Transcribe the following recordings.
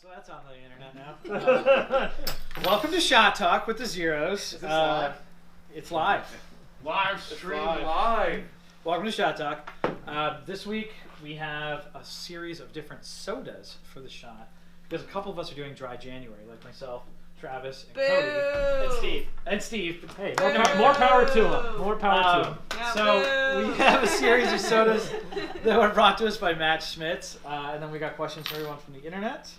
so that's on the internet now. Welcome to Shot Talk with the Zeros. Is this live? It's live. Live stream live. Welcome to Shot Talk. This week we have a series of different sodas for the shot because a couple of us are doing dry January, like myself, Travis, and Cody, and Steve. Hey, more power to him. More power to him. So we have a series of sodas that were brought to us by Matt Schmitz, and then we got questions from everyone from the internet.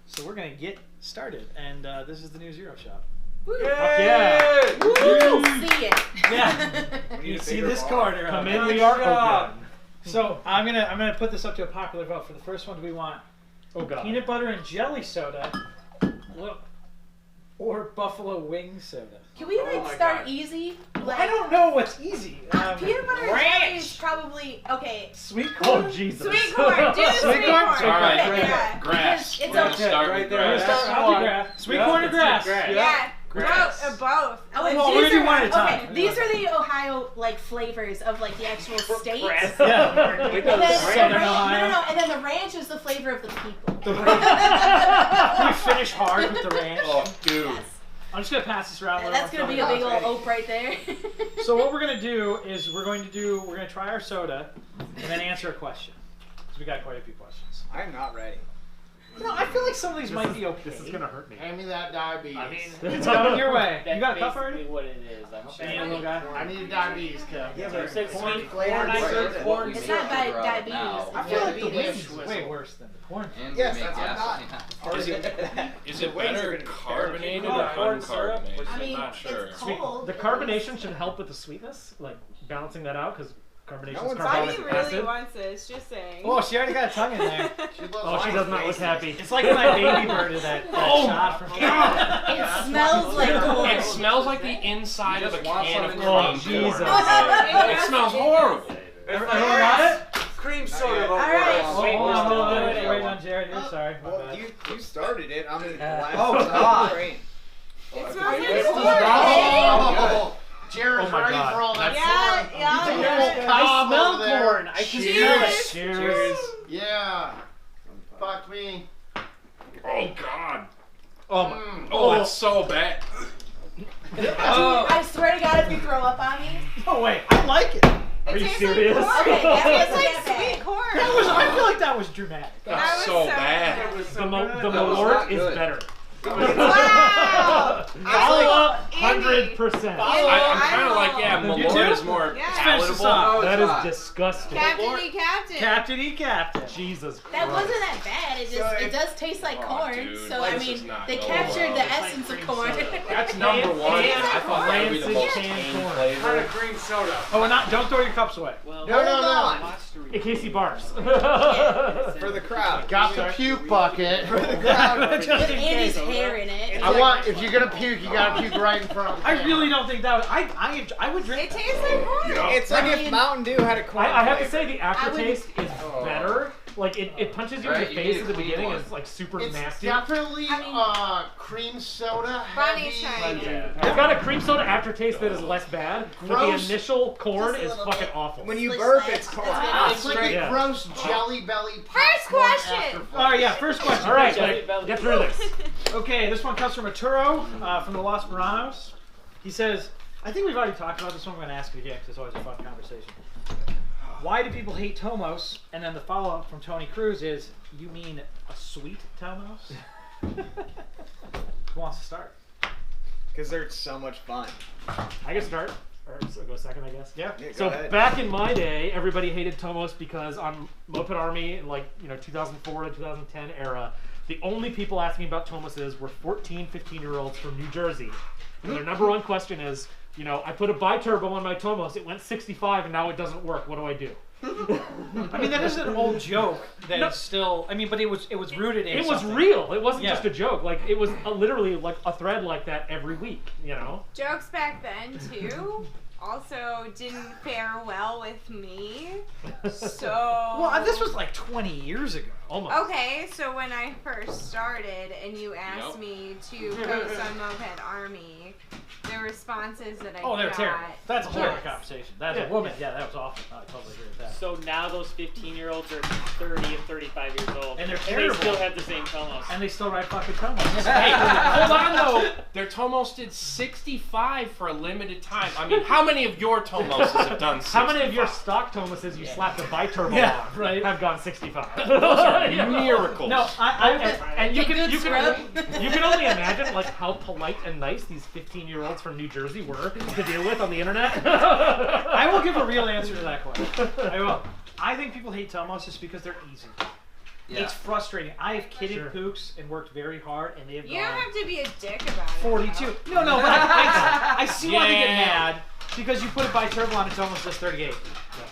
So we're gonna get started, and this is the new Zero Shop. Fuck yeah! You can see it. Yeah, you see this corner. Come in, we are open. So I'm gonna put this up to a popular vote. For the first one, do we want peanut butter and jelly soda, or buffalo wing soda? Can we start easy? Like, I don't know what's easy. peanut butter and jelly is probably okay. Sweet corn. Oh Jesus! Sweet corn. Do sweet corn. All right. Okay, yeah. Grass. It's We're gonna okay. start Right with there. grass. Sweet corn or grass? Yeah. Grass. Both. Oh, Well, we're gonna do one at a time. Okay, these are the Ohio flavors of the actual states. Yeah. And then, Ohio. and then the ranch is the flavor of the people. We finish hard with the ranch. Oh, dude. Yes. I'm just gonna pass this around. That's gonna be a big old oak right there. So what we're gonna do is we're gonna try our soda and then answer a question. So we got quite a few questions. I'm not ready. No, I feel like some of these might be okay. This is gonna hurt me. Hand me that diabetes. I mean, It's coming your way. that's You got a cup basically already? what it is. I'm You need a little guy? I need a diabetes cup. Yeah, You said corn sweet flavored corn, I said soda. corn It's syrup. not diabetes. I feel like the Diabetes wings is whistle. way worse than the corn. And Yes, we make I'm not. gasoline. Is it wings are better gonna be carbonated better. or Corn syrup? uncarbonated? I mean, I'm not sure. it's cold. The carbonation should help with the sweetness, like balancing that out, because carbonation No is one's carbonic Bonnie really acid. wants this, just saying. Oh, she already got a tongue in there. Oh, she does not look happy. It's like when I baby birded that shot from It smells like corn. It smells like the inside of a can of cream. Oh Jesus! It smells horrible. Everyone got it? Cream soda. All right. Oh, hold on, wait on Jared. You're sorry. My Well, bad. you started it. I'm in the last. Oh, God. Train. It smells like It corn. Oh, Jared, Oh my ready God. for all that Yeah, corn? yeah. I smell corn. I can smell it. Cheers! Yeah. Fuck me. Oh God. Oh my! Oh, it's so bad. I swear to God, if you throw up on me. Oh, wait. I like it. Are you tastes serious? Like corn. Okay, that It tastes wasn't like that sweet corn. I feel like that was dramatic. That's so bad. The That was Malort not is good. better. Wow. Follow up, Andy. 100%. I'm kind of like, yeah, You too? Malort is more Yeah. Finish this palatable. off. That it's not. is disgusting. Captain. Captain-y Captain. Jesus That Christ. wasn't that bad. It just So it does taste like Oh, corn. dude, So I this is mean, not they going captured well. the It's like essence of cream corn. soda. That's number one. It is I thought that would be the most rancid tame canned corn. Kind flavor. of cream soda. Oh, we're not. Don't throw your cups away. Well, No. In case he barfs. For the crowd. Got the puke bucket. Just With in Andy's case. hair in it. I want, if you're gonna puke, you gotta puke right in front of the I camera. really don't think that was. I would drink It that. tastes like corn. It's like if Mountain Dew had a corn I have to flavor. say the aftertaste is Oh. better. Like it punches you in Right, the you face need at a the clean beginning. one. And it's like super It's nasty. definitely I mean- cream soda Bonnie's heavy. trying. It's got a cream soda aftertaste that is less bad, but the Gross. initial corn Just a is little fucking bit. awful. When you Slick burp, slice. it's corn. That's It's like great. a Yeah. gross jelly belly First popcorn question. afterflow. All right, yeah. First question. All right, Jelly like, belly. get through this. Okay, this one comes from Arturo from the Los Moranos. He says, I think we've already talked about this one. I'm going to ask it again because it's always a fun conversation. Why do people hate Tomos? And then the follow-up from Tony Cruz is, you mean a sweet Tomos? Who wants to start? Because they're so much fun. I can start. Or go second, I guess. Yeah. Yeah, go So ahead. back in my day, everybody hated Tomos because on Moped Army, in 2004 to 2010 era, the only people asking about Tomoses were 14, 15-year-olds from New Jersey. And their number one question is, I put a bi-turbo on my Tomos, it went 65 and now it doesn't work, what do I do? I mean, that is an old joke that No. is still. I mean, but it was rooted in. It was something. real, it wasn't Yeah. just a joke. Like, it was literally like a thread like that every week, Jokes back then too also didn't fare well with me. So Well, this was like 20 years ago. Almost. okay, so when I first started and you asked Yep. me to post on Moped Army, there the responses that I Oh, they're got. terrible. That's a horrible Yes. conversation. That's a woman. Yeah, that was awful. I totally agree with that. So now those 15-year-olds are 30 and 35 years old. And they're They terrible. still have the same Tomos. And they still ride fucking Tomos. Hey, hold on though. Their Tomos did 65 for a limited time. I mean, how many of your Tomoses have done 65? How many of your stock Tomoses you slapped a biturbo Yeah, on right. have gone 65? Those are miracles. No, And you Get can good scrub. you can only imagine like how polite and nice these 15-year-olds from New Jersey were to deal with on the internet. I will give a real answer to that question. I will. I think people hate Tomos just because they're easy. Yeah. It's frustrating. I have kidded Sure. Pooks and worked very hard, and they have You don't gone have to be a dick about it. 42. No, but I see why they get mad because you put a biturbo on a Tomos that's 38.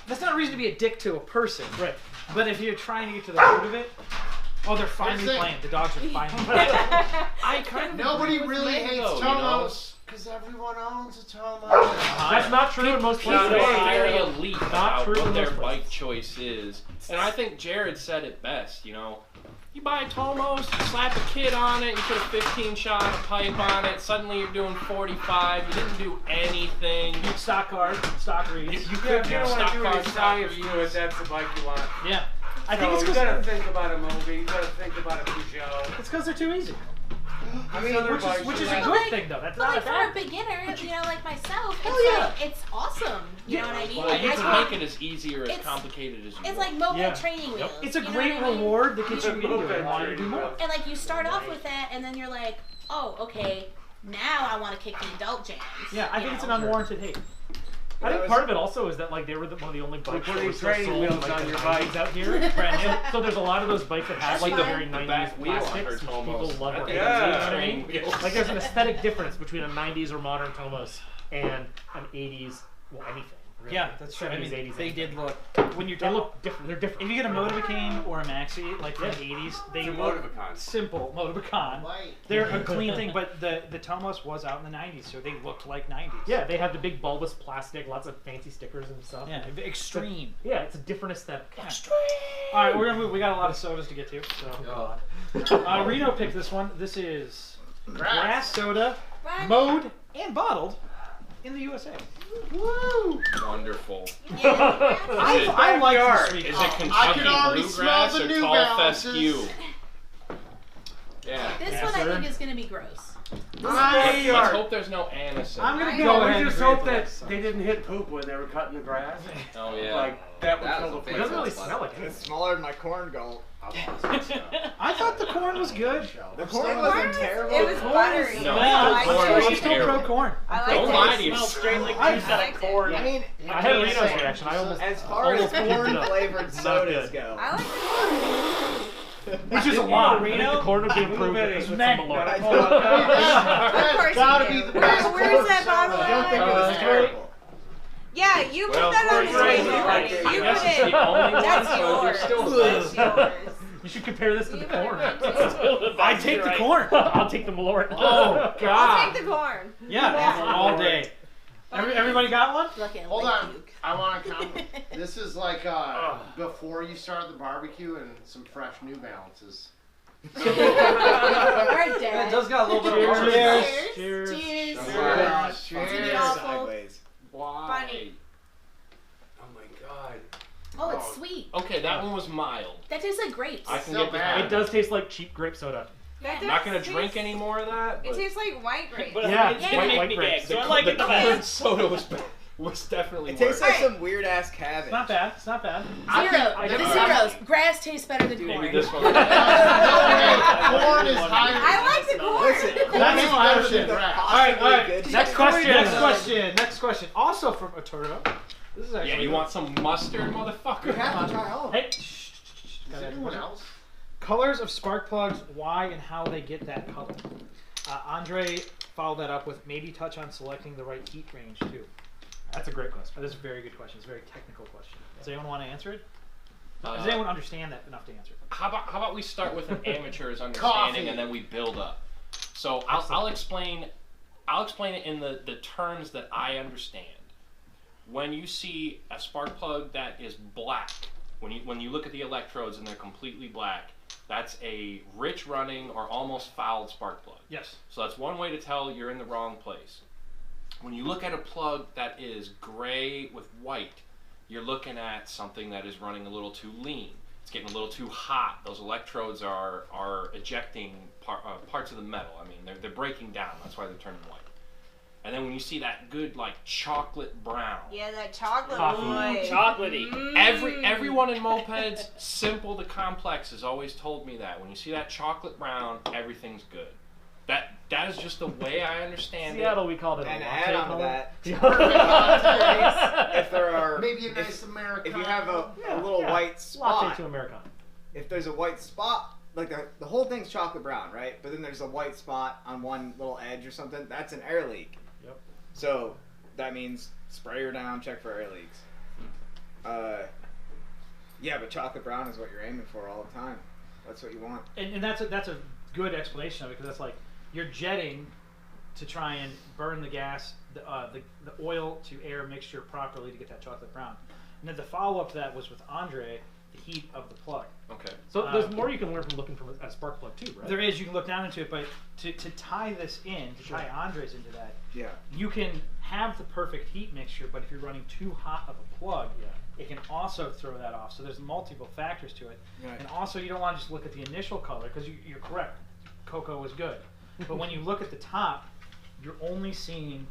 That's not a reason to be a dick to a person. Right. But if you're trying to get to the root of it, oh, they're finally That's it. playing. The dogs are finally playing. I kind of Nobody agree with really Meg, hates though, Tomos because everyone owns a Tomos. That's not true in most You know? places. They're very elite Not about true in what their most bike places. choice is. And I think Jared said it best, you know. You buy a Tomos, you slap a kid on it, you put a 15 shot pipe on it, suddenly you're doing 45, you didn't do anything. Stock cars, stock reads. You could do stock cars, stock science to it, that's the bike you want. Yeah. I think So it's you gotta because think about a movie, you gotta think about a Peugeot. they're too easy. I mean, Which is a But good like- thing, though. That's But not a like for a bad. beginner, you know, like myself, Hell it's yeah. like it's awesome. You know what I mean? Well, Like, you I can can- make it as easy or as It's- complicated as you It's want. like moped Yeah. training wheels. It's a you know great what I mean? reward that gets you into it Moped and want to do training more. wheels. And like you start off with that, and then you're like, oh, okay, now I want to kick the adult jams. Yeah, I you think it's an know? unwarranted hate. I think part of it also is that like they were one of the only bikes that putting were still training sold wheels like, on the your 90s bike. out here. And so there's a lot of those bikes that have That's like the fine. very The 90s back wheel on her plastics, which people Tomos. love. I or think hate. that's You know a what I training mean? wheel. Like there's an aesthetic difference between a 90s or modern Tomos and an 80s, well anything. Really. Yeah, that's true. I 70s, mean, 80s. they did look. When you're They look different. They're different. If you get a Motivacane or a Maxi, like from the 80s, they It's a look Motivacane. simple. Motivacane. Light. They're a clean thing, but the Tomos was out in the 90s, so they looked like 90s. Yeah, they have the big bulbous plastic, lots of fancy stickers and stuff. Yeah, extreme. Yeah, it's a different aesthetic. All right, we're gonna move. We got a lot of sodas to get to. So, Reno picked this one. This is grass soda, Right? mowed and bottled in the USA. Woo! Wonderful. Yeah. I like this sweet. Is it I Kentucky can already smell Bluegrass the or New Tall Balances. Fescue? Yeah. This Yes, one I sir. think is gonna be gross. Let's hope there's no anise in I'm it. gonna No, go ahead we and just agree hope with that this. they didn't hit poop when they were cutting the grass. Oh yeah. Like, that would That kill was the a It big doesn't really one. smell like It's it. smaller than my corn gulp. I thought the corn was good. The corn wasn't terrible. It was buttery. No, Yeah, I corn liked was I'm it. still terrible. pro corn. I liked Don't it. lie to It smells straight like I juice out liked of it. corn. I mean, I had Reno's reaction. I almost as far as almost puked it up. corn-flavored sodas good. go. I like it. Which is a lot. I think the corn would be improved with some Neck. Malort. I Of course Gotta you be do. the best. Where's that bottle I don't think it at? was terrible. Yeah, you put Well, that on the corn table. gravy right there. You Yes, put it's it. the only one, That's so yours. you're still the That's best. yours. You should compare this to the You corn. better I take the corn. I'll take the Malort. Oh I'll God. take the corn. Yeah, all day. Everybody got one? Looking Hold like on. puke. I want to comment. This is like before you start the barbecue and some fresh New Balances. Alright, Dad. It does got a little bit of Cheers. orange. Cheers. Cheers. Cheers. It's gonna be awful. Sideways. Why? Funny. Oh my god. Oh, it's sweet. Okay, that one was mild. That tastes like grapes. I can So get bad. behind It does taste like cheap grape soda. That I'm not does gonna taste- drink any more of that. It But tastes like white grape. But Yeah, it's yeah. white White grapes. egg, so I like it the corn best. soda was definitely It tastes worse. like some weird ass cabbage. It's not bad. It's not bad. Zero. I The think- zeros. Grass tastes better than Maybe corn. this one. No way. Corn is higher. I like the corn. Listen, Corn That's is what I better was than thinking. grass. All right. Good Next shit. question. Next question. Next question. Also from Arturo. This is actually. Yeah, you want some mustard, motherfucker? You have to try all of it. Hey. Is anyone else? Colors of spark plugs. Why and how they get that color. Andre followed that up with maybe touch on selecting the right heat range too. That's a great question. That's a very good question. It's a very technical question. Does anyone want to answer it? Uh, Does anyone understand that enough to answer it? How about we start with an amateur's Coffee. understanding and then we build up. So I'll explain it in the terms that I understand. When you see a spark plug that is black, when you look at the electrodes and they're completely black, that's a rich running or almost fouled spark plug. Yes. So that's one way to tell you're in the wrong place. When you look at a plug that is gray with white, you're looking at something that is running a little too lean. It's getting a little too hot. Those electrodes are ejecting parts of the metal. I mean, they're breaking down. That's why they're turning white. And then when you see that good like chocolate brown, Yeah, that chocolate Coffee. boy. Chocolatey. everyone in mopeds, simple to complex, has always told me that when you see that chocolate brown, everything's good. That is just the way I understand Seattle, we called it And a add on to latte that, color. if there are, Maybe a nice American. if you have a little white Latte spot, to Americano. if there's a white spot, like the whole thing's chocolate brown, right? But then there's a white spot on one little edge or something. That's an air leak. Yep. So that means spray her down, check for air leaks. Yeah, but chocolate brown is what you're aiming for all the time. That's what you want. And that's a good explanation of it, because that's like you're jetting to try and burn the gas, the oil to air mixture properly to get that chocolate brown. And then the follow up to that was with Andre, the heat of the plug. Okay. So there's more you can learn from looking from a spark plug too, right? There is, you can look down into it, but to tie this in, to tie Andres into that, Yeah. you can have the perfect heat mixture, but if you're running too hot of a plug, it can also throw that off. So there's multiple factors to it. Right. And also you don't want to just look at the initial color, because you're correct. Cocoa is good. But when you look at the top, you're only seeing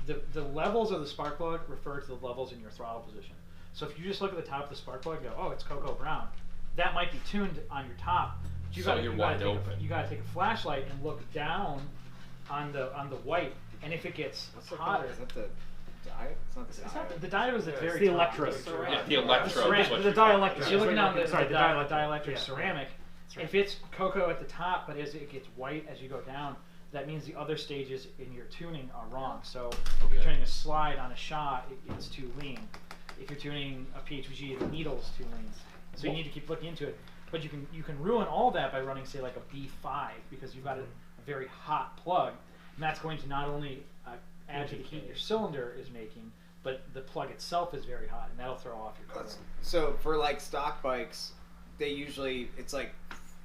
the levels of the spark plug refer to the levels in your throttle position. So if you just look at the top of the spark plug and go, oh, it's cocoa brown, that might be tuned on your top. But So you're wide open. You gotta take a flashlight and look down on the white, and if it gets hotter, Is that the diet? It's not the it's diet. not the diode is the very It's the top. electrode. Yeah, the electrode. is what The you call it. dielectric. So you're looking down the Sorry, the dielectric Yeah. ceramic. If it's cocoa at the top, but as it gets white as you go down, that means the other stages in your tuning are wrong. So if you're tuning a slide on a shot, it's too lean. If you're tuning a PHVG, the needle's too lean. So you need to keep looking into it. But you can ruin all that by running, say, like a B5, because you've got a very hot plug, and that's going to not only add to the heat your cylinder is making, but the plug itself is very hot, and that'll throw off your cover. So for like stock bikes, they usually it's like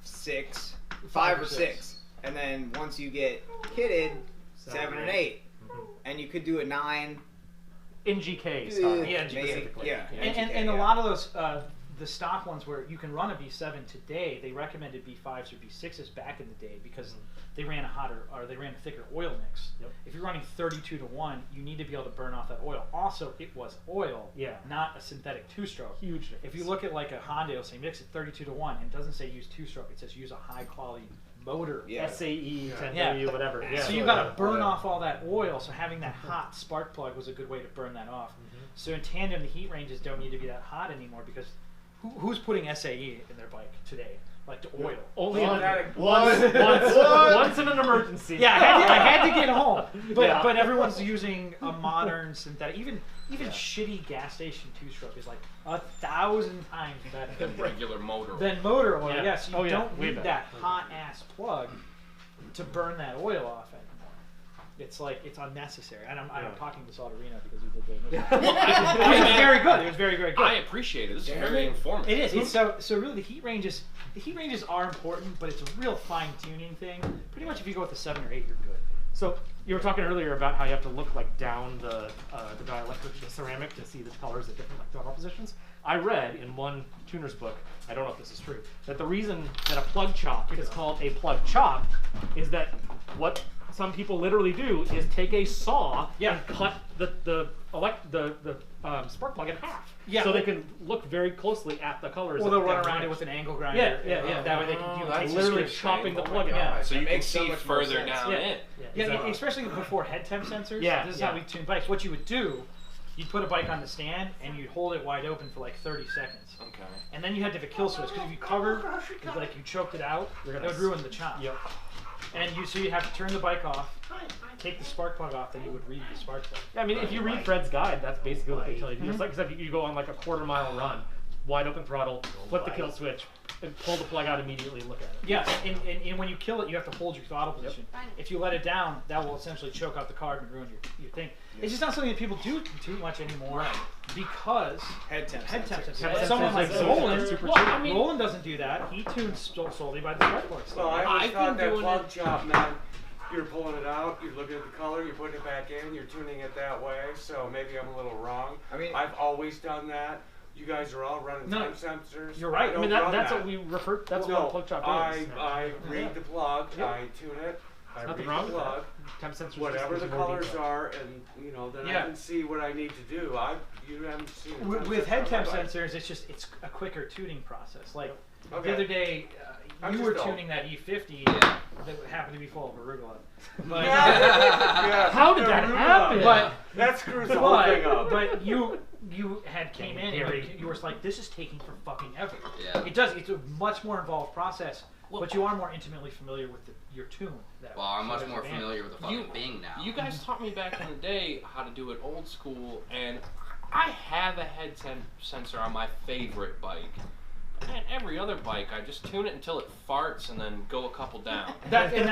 5 or 6, and then once you get kitted, 7 and 8, and you could do a 9. In GK style. Yeah, specifically. Yeah. And a lot of those, the stock ones where you can run a B7 today, they recommended B5s or B6s back in the day because they ran a thicker oil mix. Yep. If you're running 32-to-1, you need to be able to burn off that oil. Also, it was oil, not a synthetic two-stroke. Huge difference. If you look at like a Honda, it'll say mix it 32-to-1, and it doesn't say use two-stroke. It says use a high-quality motor. Yeah. SAE, 10W, whatever. Yeah. So you got to burn off all that oil. So having that hot spark plug was a good way to burn that off. So in tandem, the heat ranges don't need to be that hot anymore, because who's putting SAE in their bike today? Like to oil. Only Synthetic. once in an emergency. Yeah, I had to get home. But Yeah. but everyone's using a modern synthetic. Even shitty gas station two-stroke is like 1,000 times better Than regular motor. than motor oil. Yeah. Yes, you Oh, yeah. don't Way need better. that hot ass plug to burn that oil off anymore. It's like it's unnecessary. And I'm talking to Salterino because he did very much. It was very good. It was very, very good. I appreciate it. This is very informative. It is. It's so really the heat ranges are important, but it's a real fine tuning thing. Pretty much if you go with a 7 or 8, you're good. So you were talking earlier about how you have to look like down the dielectric, the ceramic, to see the colors at different throttle positions. I read in one tuner's book, I don't know if this is true, that the reason that a plug chop is called a plug chop is that what some people literally do is take a saw and cut the spark plug in half. Yeah. So they can look very closely at the colors. Well, they'll that run they around it match. with an angle grinder. Yeah. That way they can that's literally interesting. chopping the Oh plug my in. God. So you can makes so see much more further sense. down Yeah. in. Yeah, especially before head temp sensors. Yeah, This is yeah. how we tune bikes. What you would do, you'd put a bike on the stand and you'd hold it wide open for like 30 seconds. Okay. And then you had to have a kill switch, because if you covered, like you choked it out, it would ruin the chop. Yep. And so you'd have to turn the bike off, take the spark plug off, then you would read the spark plug. Yeah, I mean, if you read Fred's guide, that's basically what they tell you to do. It's like, except you go on like a quarter-mile run, wide open throttle, flip the kill switch, and pull the plug out immediately and look at it. Yes, and when you kill it, you have to hold your throttle position. If you let it down, that will essentially choke out the card and ruin your thing. It's just not something that people do too much anymore, because Head temp sensors. Head Someone temp like sensors. Roland, Super well, cheap. I mean, Roland doesn't do that. He tunes solely by the spark plug. Well, I always I've thought been that doing plug job, man. you're pulling it out, you're looking at the color, you're putting it back in, you're tuning it that way. So maybe I'm a little wrong. I mean, I've always done that. You guys are all running No, time sensors. You're right. I mean, don't run that's that. what we refer. That's No, what a plug chop is. I read the plug, Yeah. I tune it, I Nothing read wrong the with plug, that. Temp sensors. whatever just the more colors detail. are, and then Yeah. I can see what I need to do. You haven't seen a With head temp sensor on my bike. sensors, it's a quicker tuning process. Like Okay. the other day, I'm you just were old. tuning that E50 Yeah. that happened to be full of arugula. But, Yeah, How did that arugula. happen? but That screws the whole thing up. but you had came in and you were like, this is taking for fucking ever. Yeah. It does. It's a much more involved process, but you are more intimately familiar with your tune. Well, I'm much there's more a band. familiar with the fucking Bing now. You guys taught me back in the day how to do it old school, and I have a head sensor on my favorite bike. And every other bike, I just tune it until it farts and then go a couple down. That's every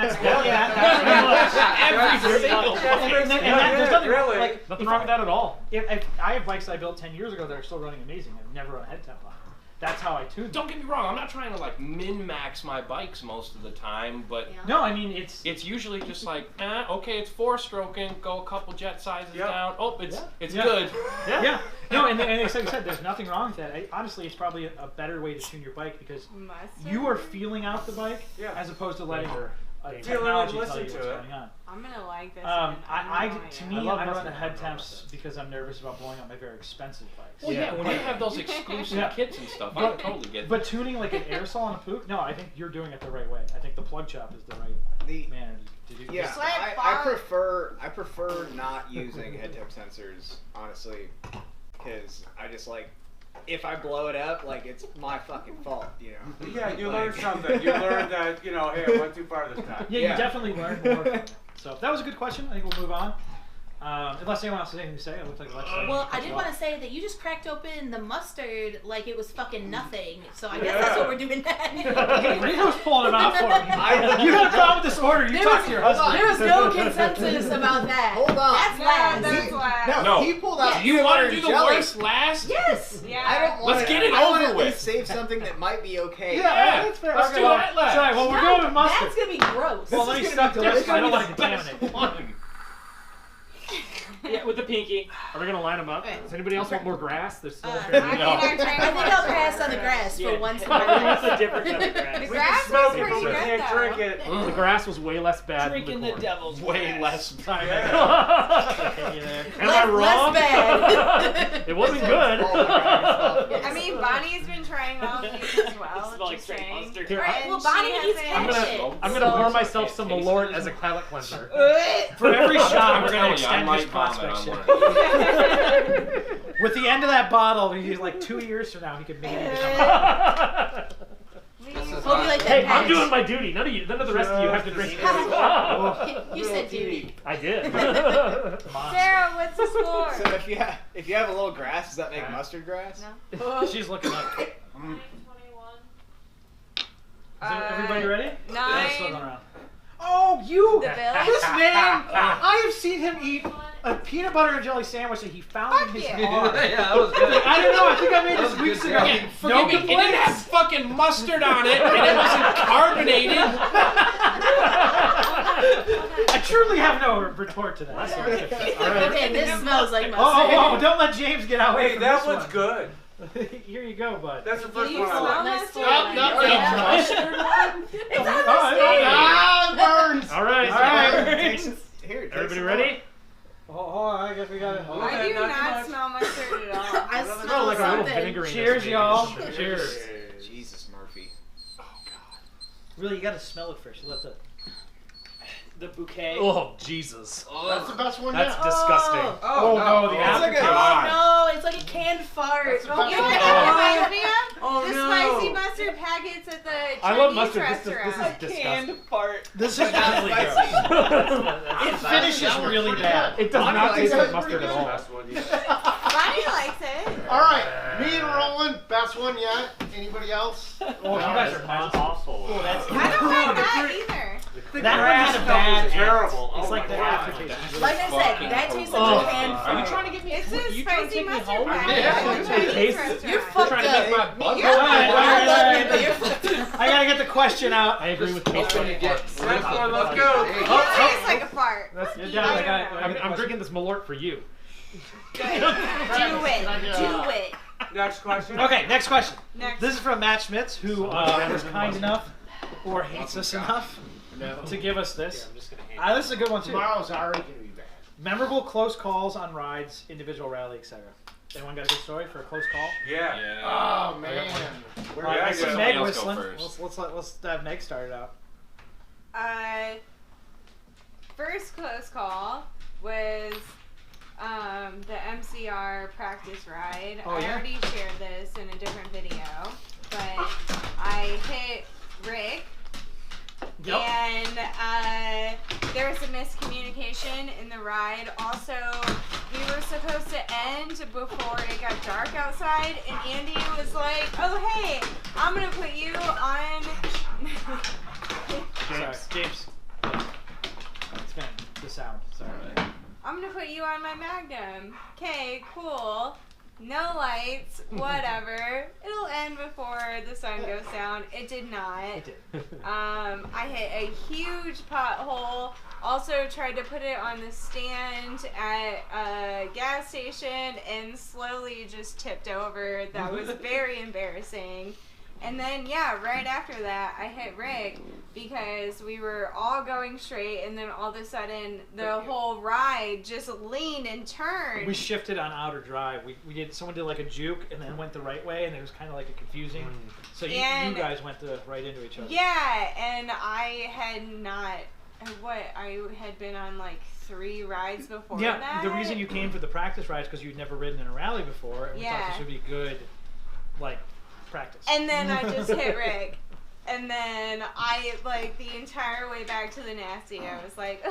single there's nothing Really? like Nothing wrong with that at all. If I have bikes I built 10 years ago that are still running amazing. I've never run a head temp on. That's how I tune them. Don't get me wrong, I'm not trying to like min-max my bikes most of the time, but Yeah. No, I mean it's usually just like, okay, it's 4-stroking, go a couple jet sizes Yep. down. Oh, it's Yeah. good. yeah. No, and like I said, there's nothing wrong with that. Honestly, it's probably a better way to tune your bike because you are feeling out the bike Yeah. as opposed to letting Sure. technology Listen tell you to what's it. going on. I'm gonna like this. To I me, love I run messing the with head it. temps because I'm nervous about blowing up my very expensive bikes. Well, yeah, when you have those exclusive Yeah. kits and stuff, I But- totally get But tuning like an aerosol on a poop, no, I think you're doing it the right way. I think the plug chop is the right The manner to do. yeah, this. I prefer not using head temp sensors honestly, because I just like if I blow it up, like it's my fucking fault, you know. Yeah, you Like- learned something. You learned that, hey, I went too far this time. Yeah, Yeah. you definitely learned more from it. So that was a good question. I think we'll move on. Unless anyone else has anything to say, it looks like Alexa. Well, I did want to say that you just cracked open the mustard like it was fucking nothing. So I guess that's what we're doing now. Hey, Reno's pulling him out for me. You had a problem with this order. You talked to your husband. There was no consensus about that. Hold on. That's last. That's last. No. He pulled out. You want to do peanut the butter jelly. worst last? Yes. Yeah. I don't want Let's get it I want over to with. at least save something that might be okay. Yeah, that's fair. Let's Okay, do well, that last. Sorry, well, we're No, going with mustard. That's gonna be gross. Well, let me stop the That's list. I don't gonna want be to the best contaminate. one. Yeah, with the pinky. Are we gonna line them up? Okay. Does anybody else want more grass? There's still a I fair think bit. I'll pass on the grass for once. It's a different kind of The grass. grass Smoke was it, pretty but we good can't though. drink it. The grass was way less bad Drinking than the the corn. devil's Way grass. less time. Am I wrong? Less bad. It wasn't good. I mean, Bonnie's been trying all of these as well. Smells like just straight saying. mustard. Here, And Well, Bonnie she eats hasn't- cat I'm gonna pour So- myself I some can't taste Malort it. as a palate cleanser. For every shot, we're I'm going to telling you, I extend his might vomit prospect on shit. one. With the end of that bottle, he's like 2 years from now, he could maybe become We'll be like that. Hey, I'm patch. doing my duty. None of the rest of you have to drink. Oh, You said duty. I did. Sarah, what's the score? So if you have a little grass, does that make mustard grass? No. She's looking up. Is 21. everybody ready? Nine. Let's look around. Oh, you! The bill? This man! I have seen him eat a peanut butter and jelly sandwich that he found in his Fuck car. Yeah, that was good. I don't know. I think I made That this was a weeks good ago. job. Yeah, No forgive me, it didn't have complaints. fucking mustard on it, and it wasn't carbonated. I truly have no retort to that. All right. Okay, this smells like Oh, mustard. oh, oh, don't let James get out. Hey, from that this one's one. good. Here you go, bud. That's the first You one I smell like. mustard. No, Yeah. mustard one? It's on the Oh, stage. Ah, burns! All right. All right. Here, take Everybody some ready? Oh, hold on, I guess we got it. I do not smell mustard at all. I Smell smell like a little something. vinegary. Cheers, y'all. Cheers. Jesus, Murphy. Really, you gotta smell it first. Let the. The bouquet. Oh Jesus. That's the best one That's yet. disgusting. Oh, no, the It's like aftertaste. a- Oh no, it's like a canned fart. That's the Oh, best You know one what yet. that reminds me of? Oh, The no. spicy mustard packets at the Chinese I love mustard. This restaurant. is disgusting. fart. This is really gross. It finishes really bad. It does not taste like mustard at That's the all. best one yet. Bonnie likes it. All right, me and Roland, best one yet. Anybody else? Oh, you guys are monsters. awful. Oh, that's I don't like that either. that one had a bad Terrible. It It's like the aftertaste. Like I said, that tastes like Japan Are you food. trying to get me? It's a you trying to spicy take me mustard home? packet Yeah. from a Chinese Taste- restaurant. You're fucked Trying to make up. my butt You're go fucked away. I love you, but Alright. you're fucked up. I gotta get the question out. I agree with That's when you get. Next one, let's go. It tastes like a fart. That's, Yeah, yeah, I I got, got- I'm drinking this Malort for you. Good. Do it. Do it. Next question. Okay, next question. Next. This is from Matt Schmitz, who was kind enough or hates us enough to give us this. I'm just gonna hand This is a good one too. Tomorrow's already gonna be bad. Memorable close calls on rides, individual rally, etc. Anyone got a good story for a close call? Yeah. Oh man. Where Alright, Yeah, I I see got Meg somebody else go whistling. first. Let's have Meg start it out. First close call was the MCR practice ride. Oh, I yeah? already shared this in a different video, but I hit Rick. Yep. And there was a miscommunication in the ride. Also, we were supposed to end before it got dark outside, and Andy was like, "Oh hey, I'm gonna put you on." James. It's gonna the sound. Sorry. I'm gonna put you on my Magnum. Okay, cool. No lights, whatever. It'll end before the sun goes down. It did not. It did. I hit a huge pothole. Also tried to put it on the stand at a gas station and slowly just tipped over. That was very embarrassing. And then, yeah, right after that, I hit Rick because we were all going straight, and then all of a sudden, the whole ride just leaned and turned. We shifted on outer drive. Someone did like a juke and then went the right way, and it was kind of like a confusing. So you guys went right into each other. Yeah, and I had not. I had been on like 3 rides before that. Yeah, the reason you came for the practice rides because you'd never ridden in a rally before, and we thought this would be good, like, practice. And then I just hit Rick. And then I, like, the entire way back to the nasty, I was like,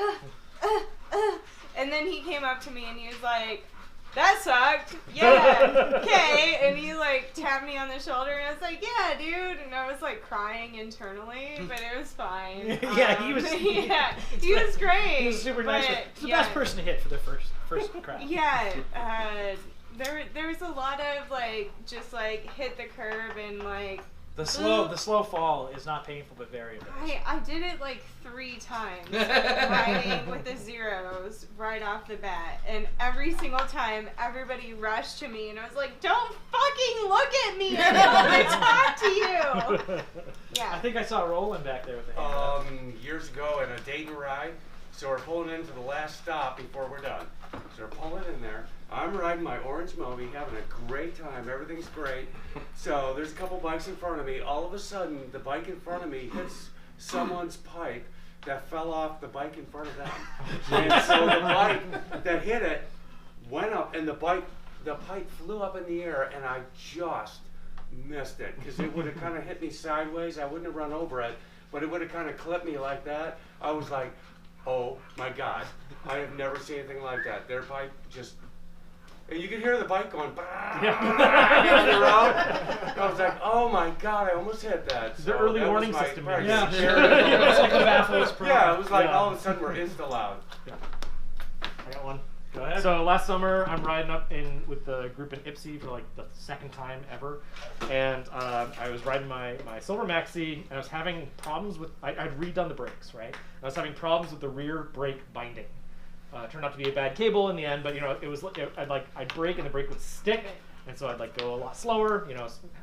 and then he came up to me and he was like, that sucked. Yeah. Okay. And he, like, tapped me on the shoulder and I was like, yeah, dude. And I was, like, crying internally, but it was fine. Yeah, he was. Yeah, he was great. He was super nice. but, He's the yeah. best person to hit for the first crash. Yeah, there was a lot of like just like hit the curb and like The slow fall is not painful but very embarrassing. I did it like 3 times riding with the zeros right off the bat, and every single time everybody rushed to me and I was like, don't fucking look at me, I want to talk to you. Yeah. I think I saw Roland back there with the hand up. Years ago at a Dayton ride, so we're pulling into the last stop before we're done. So we're pulling in there. I'm riding my orange Moby, having a great time. Everything's great. So there's a couple bikes in front of me. All of a sudden, the bike in front of me hits someone's pipe that fell off the bike in front of them. And so the bike that hit it went up, and the pipe flew up in the air, and I just missed it because it would have kind of hit me sideways. I wouldn't have run over it, but it would have kind of clipped me like that. I was like, oh my God, I have never seen anything like that. Their bike just, and you could hear the bike going, down the road. I was like, oh my God, I almost hit that. The early warning system. Probably Yeah. scary. It's like the baffle is Yeah, it was like Yeah. all of a sudden we're insta-loud. I got one. Go ahead. So last summer, I'm riding up with the group in Ipsy for like the 2nd time ever, and I was riding my Silver Maxi, and I was having problems with. I'd redone the brakes, right? I was having problems with the rear brake binding. It turned out to be a bad cable in the end, but it was I'd brake and the brake would stick, and so I'd like go a lot slower.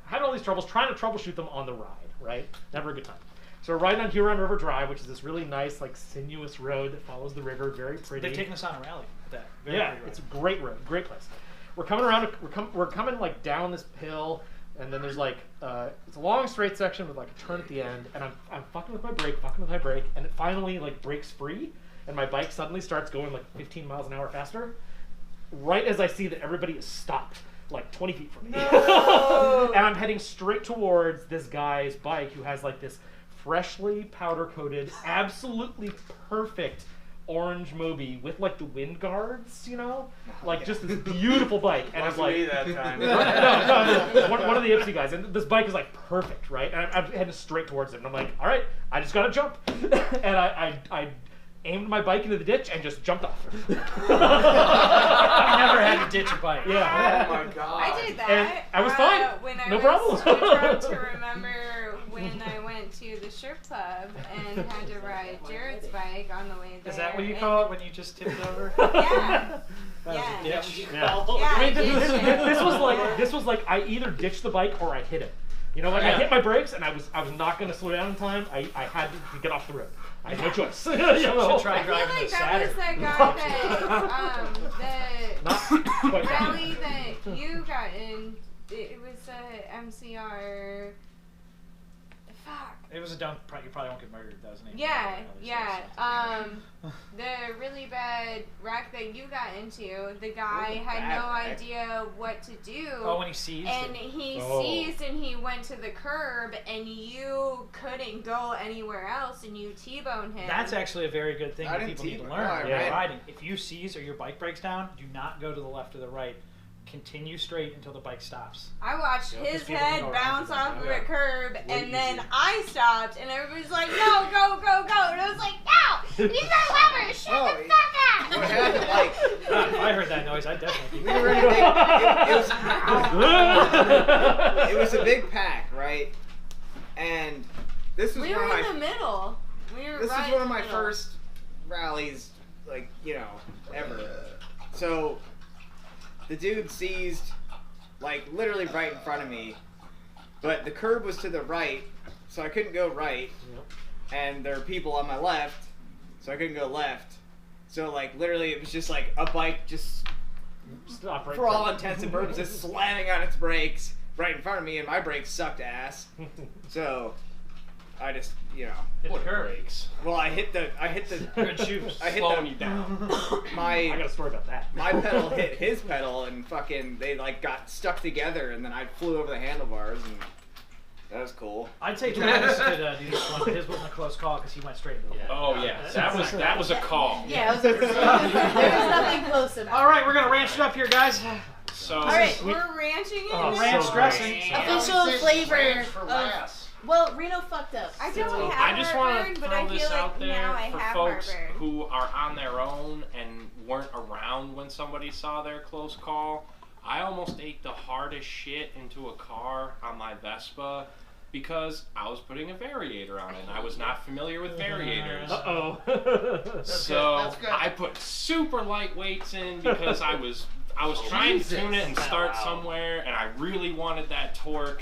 Had all these troubles trying to troubleshoot them on the ride, right? Never a good time. So we're riding on Huron River Drive, which is this really nice, like, sinuous road that follows the river, very pretty. They've taken us on a rally with that. Very Yeah, pretty road. it's a great road, great place. We're coming around, we're coming like down this hill, and then there's like it's a long straight section with like a turn at the end, and I'm fucking with my brake, and it finally like breaks free, and my bike suddenly starts going like 15 miles an hour faster, right as I see that everybody is stopped like 20 feet from me. No. And I'm heading straight towards this guy's bike who has like this freshly powder coated, absolutely perfect orange Moby with like the wind guards, like just this beautiful bike. And I'm Wasn't like, me that time. no, one of the Ipsy guys, and this bike is like perfect, right? And I'm heading straight towards it, and I'm like, all right, I just gotta jump, and I aimed my bike into the ditch, and just jumped off. I never had to ditch a bike. Yeah. Oh my god. I did that. And I was fine. When I No was problem. too drunk to remember when I went to the strip club and had to ride Jared's bike on the way there. Is that what you call it when you just tipped over? Yeah. That was a Yeah. ditch. Yeah. Yeah, I mean, I this, did. this was like I either ditched the bike or I hit it. You know, like I hit my brakes and I was not going to slow down in time. I had to get off the road. I had no choice. You know? Should try I feel driving like a that Saturn. was that guy Not that quite the that. rally that you got in. It was MCR. Fuck. It was a dump. You probably won't get murdered. That was an Yeah. The really bad wreck that you got into, the guy had no idea what to do. Oh, when he seized. And he seized and he went to the curb and you couldn't go anywhere else and you T-boned him. That's actually a very good thing I that didn't people need to T-bone. learn No, I when ran. you're riding. If you seize or your bike breaks down, do not go to the left or the right. Continue straight until the bike stops. I watched Yep, his 'cause people can head go around bounce to off that, of yeah. a curb, Way and then easier. I stopped, and everybody's like, "No, go, go, go!" And I was like, "No, these are levers! Shut No, the fuck up!" What happened, like, God, if I heard that noise, I'd definitely. we were in a big, it was a big pack, right? And this was We one were of in my the middle. We were this right was one of in the my middle. first rallies, like, you know, ever. So the dude seized, like, literally right in front of me, but the curb was to the right, so I couldn't go right, and there were people on my left, so I couldn't go left. So, like, literally it was just like a bike just, Stop right for all intents and purposes, slamming on its brakes right in front of me, and my brakes sucked ass. So I just, you know, Hit the What curb. breaks? well, I hit the Good shoes. I hit Slowing the, you down. I got my a story about that. my pedal hit his pedal, and fucking they like got stuck together, and then I flew over the handlebars, and that was cool. I'd say Travis could do this one, but his wasn't a close call because he went straight into the wall. Oh yeah, that was a call. Yeah, it was there was nothing close enough. All right, we're gonna ranch it up here, guys. So All right. We're ranching it. Oh, now? Ranch so dressing. great. Official Say flavor ranch for of- last. Well, Reno fucked up. I so- don't I have just want heartburn, to but throw I this feel like out there now I for have folks heartburn. who are on their own and weren't around when somebody saw their close call. I almost ate the hardest shit into a car on my Vespa because I was putting a variator on it and I was not familiar with variators. Uh-oh. So That's good. I put super light weights in because I was trying to tune it and start somewhere, and I really wanted that torque.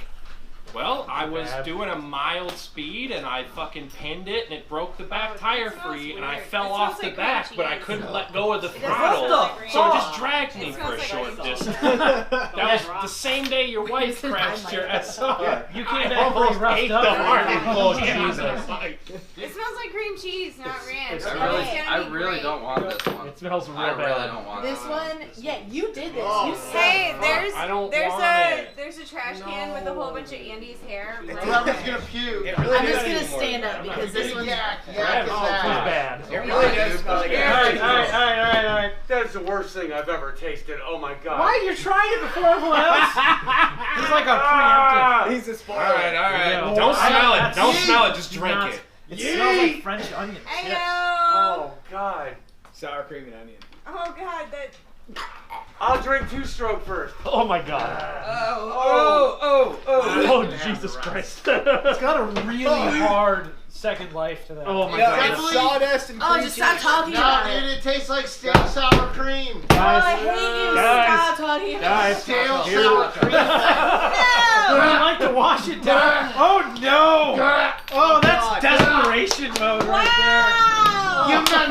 Well, I was Bad. doing a mild speed, and I fucking pinned it, and it broke the back tire smells free, and I weird. fell It off smells the like back, cream but I cheese. couldn't let go of the It does throttle, smell like cream so it cheese. just dragged me It for a smells like short cream distance. cheese. That was the same day your wife crashed your SR. You came I back pretty almost roughed ate up. the heart. Oh, Yeah, Jesus. It smells like cream cheese, not ranch. I It's really, gonna I be really great. don't want this one. It smells real I bad. really don't want This one, yeah, you did this. Oh. You said Hey, there's I don't there's want a it. there's a trash can with a whole bunch of Andy's hair. right Whoever's there. gonna puke. It really I'm does just gonna need more stand than up that. because this one's Yak is It was that. bad. It really does smell like Yeah. All right, ass. all right, all right, all right, all right. That's the worst thing I've ever tasted. Oh my god. Why? You're trying it before everyone else? He's like a preemptive. He's a spoiler. All right. Yeah. Don't smell it. That's- Don't smell it. Just drink Not- it. It smells like French onion. Heyo! Oh god. Sour cream and onion. Oh god, that. I'll drink two-stroke first. Oh my god. Oh, Jesus Christ. It's got a really hard second life to that. Oh my Yeah, god. it's sawdust and Oh, cream just stop cheese. talking No, about dude, it. it tastes like stale sour cream. Oh, I hate you. Guys. Stop talking about Guys. it. Stale Here- sour cream. Would you like to wash it down? Oh no! Oh, that's God. desperation mode right Give that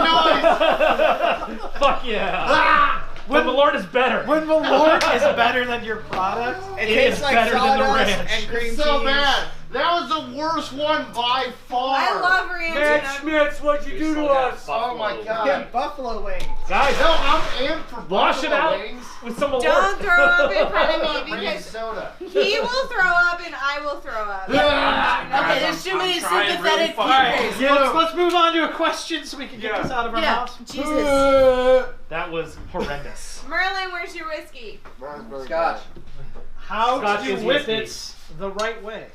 noise. Fuck yeah. Ah! When the Lord is better. there. When Malort is better than your product, It it tastes is like better than the sawdust ranch. and cream So cheese. bad. That was the worst one by far. I love ranch. Matt and I'm- Schmitz, what'd you do to us? Oh my Yeah, god. buffalo wings. Guys, No, I'm amped for wash it buffalo out wings. with some Malort. Don't throw up in front of What me about green because soda? he will throw up and I will throw up. Okay, there's too many sympathetic people. Alright, let's move on to a question so we can get this out of our Yeah, house. Jesus. That was horrendous. Merlin, where's your whiskey? Scotch. How Scotch to is do whip whiskey. it the right way.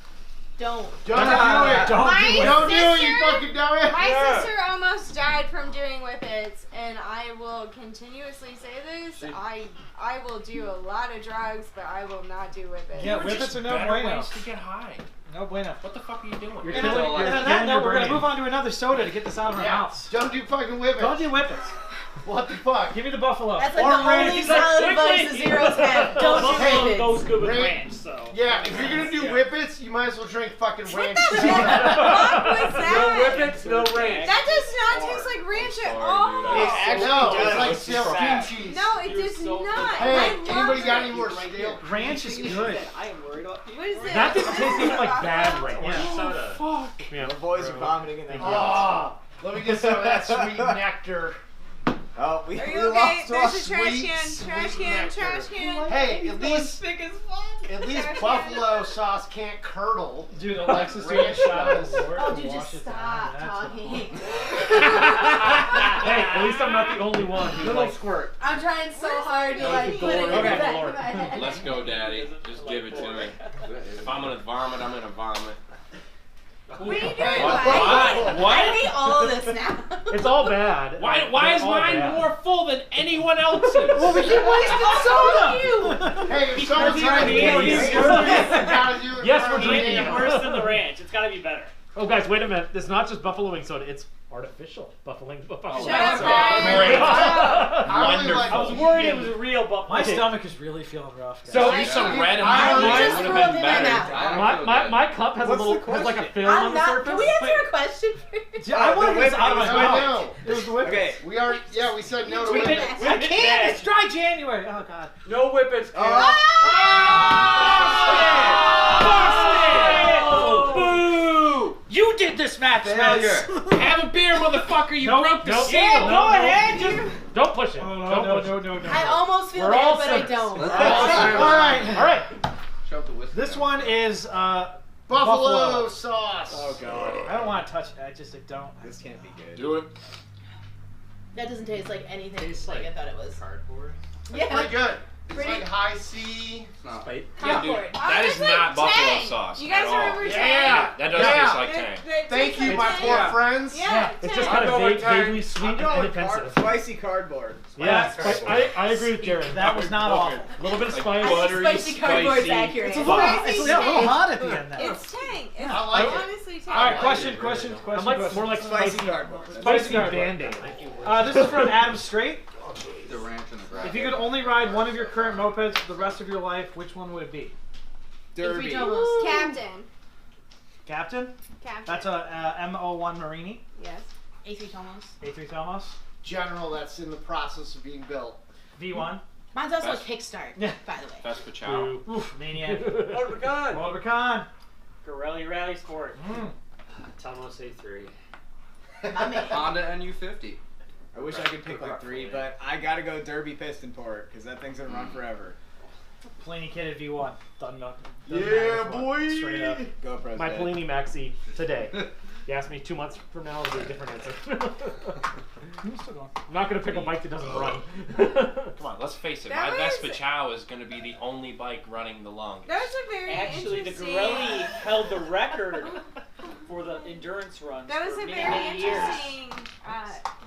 Don't. Don't do it. Don't My do it. Don't do it, you sister- fucking dumbass. My Yeah. sister almost died aside from doing whippets, and I will continuously say this, I will do a lot of drugs, but I will not do whippets. Yeah, whippets are no better bueno. ways to get high. No bueno. What the fuck are you doing? You're Yeah, killing, so, and on that note, we're going to move on to another soda to get this out of our Yeah. mouths. Don't do fucking whippets. Don't do whippets. What the fuck? Give me the buffalo. That's like Or the only ranch. solid advice the Zeros have. Don't do Buffalo whippets. goes good with Ranch. ranch, so. Yeah, if you're gonna do whippets, you might as well drink fucking ranch. What the soda. fuck was that? No whippets, no ranch. That does not taste like ranch at Sorry, all. dude, It actually No, does. it's like like stale sad. cream cheese. No, it does not. Hey, I love anybody got any ranch. more stale? Ranch is good. I am worried about you. What is it? That didn't taste even like bad ranch. Yeah. Soda. Yeah. The boys are vomiting in their mouths. Oh, let me get some of that sweet nectar. Oh, we Are we you okay? lost There's a our trash sweet, can. Trash sweet can. nectar. Trash can. Hey, at least thick as fuck. at least Trash can. buffalo sauce can't curdle. Dude, like Alexis took a ranch shot of does. the Lord Oh, and dude, washed just it stop down. That's talking. Hey, at least I'm not the only one who Little like. squirt. I'm trying so hard to Those like are put it in the glory. back Okay. of my head. Let's go, Daddy. Just give it to me. If I'm gonna vomit, I'm gonna vomit. What are you doing? Hey, Mike? Why? I What? hate all of this now. It's all bad. Why They're is all mine bad. more full than anyone else's? Well, we keep wasting soda. Hey, if someone's Because trying to you're eat the you, idiot. gotta do it. Yes, for we're me. drinking It's it. worse than the ranch. It's gotta be better. Oh, guys, wait a minute. It's not just buffalo wing soda. It's artificial buffalo. Shut up, Great. Brian. I only like I was worried it was a real buffalo. My stomach is really feeling rough. Guys. So- Use some red in I my only- wine just would threw have it been in my better. mouth. I don't feel good. My cup has What's a little the has like a question? film I'm on the not. surface. Can we answer a question first? Yeah, I wanted this out of my I mouth. know. It was the whippets. Okay. We are. Yeah, we said no to I whippets. can't. It's dry January. Oh God. No whippets, kid. Oh! Boo! You did this match, Failure. Have a beer, motherfucker. You Nope, broke the nope. seal. Yeah, go No, ahead. no. Just Don't push it. Oh, Don't push it. no. I almost feel We're bad, all but I sinners. don't. All right. All right. Shove the whiskey This down. one is Buffalo Buffalo. sauce. Oh god. I don't want to touch it. I don't. This can't be good. Do it. That doesn't taste like anything Tastes like I like thought it was. Cardboard. Pretty Yeah. good. It's Pretty- like high C. It's not. Yeah, dude, Cardboard. that is That's not like buffalo Tang. sauce. You guys at all. remember Tang? Yeah. That does Yeah. taste like Tang. Thank you, my Tang. poor friends. Yeah, It's Tang. just kind I'll of go with Tang. vaguely sweet I'm and going inoffensive. spicy cardboard. Yeah, I agree with Jared. That was not awful. A little bit of Like spice. buttery, Spicy cardboard's spicy. accurate. It's a little, Spicy it's a little Tang. hot at the end. There. It's Tang. It's I like it. honestly Tang. All right, question. I'm like more like Spicy spicy, cardboard. spicy cardboard. Band-Aid. This is from Adam Straight. The ranch and the grass. If you could only ride one of your current mopeds for the rest of your life, which one would it be? Derby. Tomos. Captain. Captain? Captain. That's a M01 Marini. Yes. A3 Tomos. A3 Tomos. General that's in the process of being built. V1. Mine's also Best- a kickstart, Yeah. by the way. That's Pachow. Oof, Maniac. Motor pecan. Motor Pecan. Pirelli Rally Sport. Mm. Tomos A3. My man. Honda NU50. I wish I could pick like 3, but I gotta go Derby Piston Port because that thing's gonna run forever. Pliny kitted V1. Done nothing. Yeah, boy. Straight up. Go President. My Pellini Maxi today. You ask me 2 months from now, it'll be a different answer. I'm still going. I'm not gonna pick a bike that doesn't run. Come on, let's face it. That My Vespa was- Chow is going to be the only bike running the longest. That was a very Actually, the interesting. Pirelli held the record for the endurance runs. That was for a many, very many years. interesting.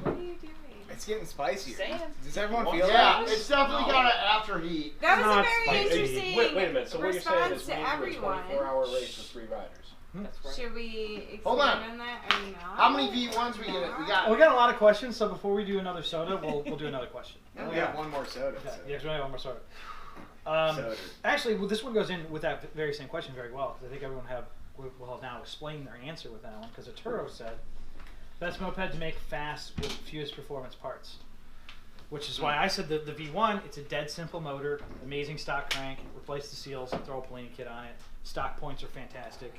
What are you doing? It's getting spicier. Sam. Does everyone feel Yeah, that? it's definitely got an after heat. That was a Not very spicy. interesting Wait a minute. So what you're saying response is to we need to do a everyone. 24-hour race with 3 riders. That's right. Should we expand Hold on. on that or not? How many V1s we get? We got. Oh, we got a lot of questions, so before we do another soda, we'll do another question. I only have one more soda. Yeah, So. yeah, 'cause we only have one more soda. Soda. Actually, well, this one goes in with that very same question very well, because I think everyone will now explain their answer with that one, because Arturo said, best moped to make fast with fewest performance parts. Which is why I said the V1, it's a dead simple motor, amazing stock crank, replace the seals, throw a Pellini kit on it, stock points are fantastic,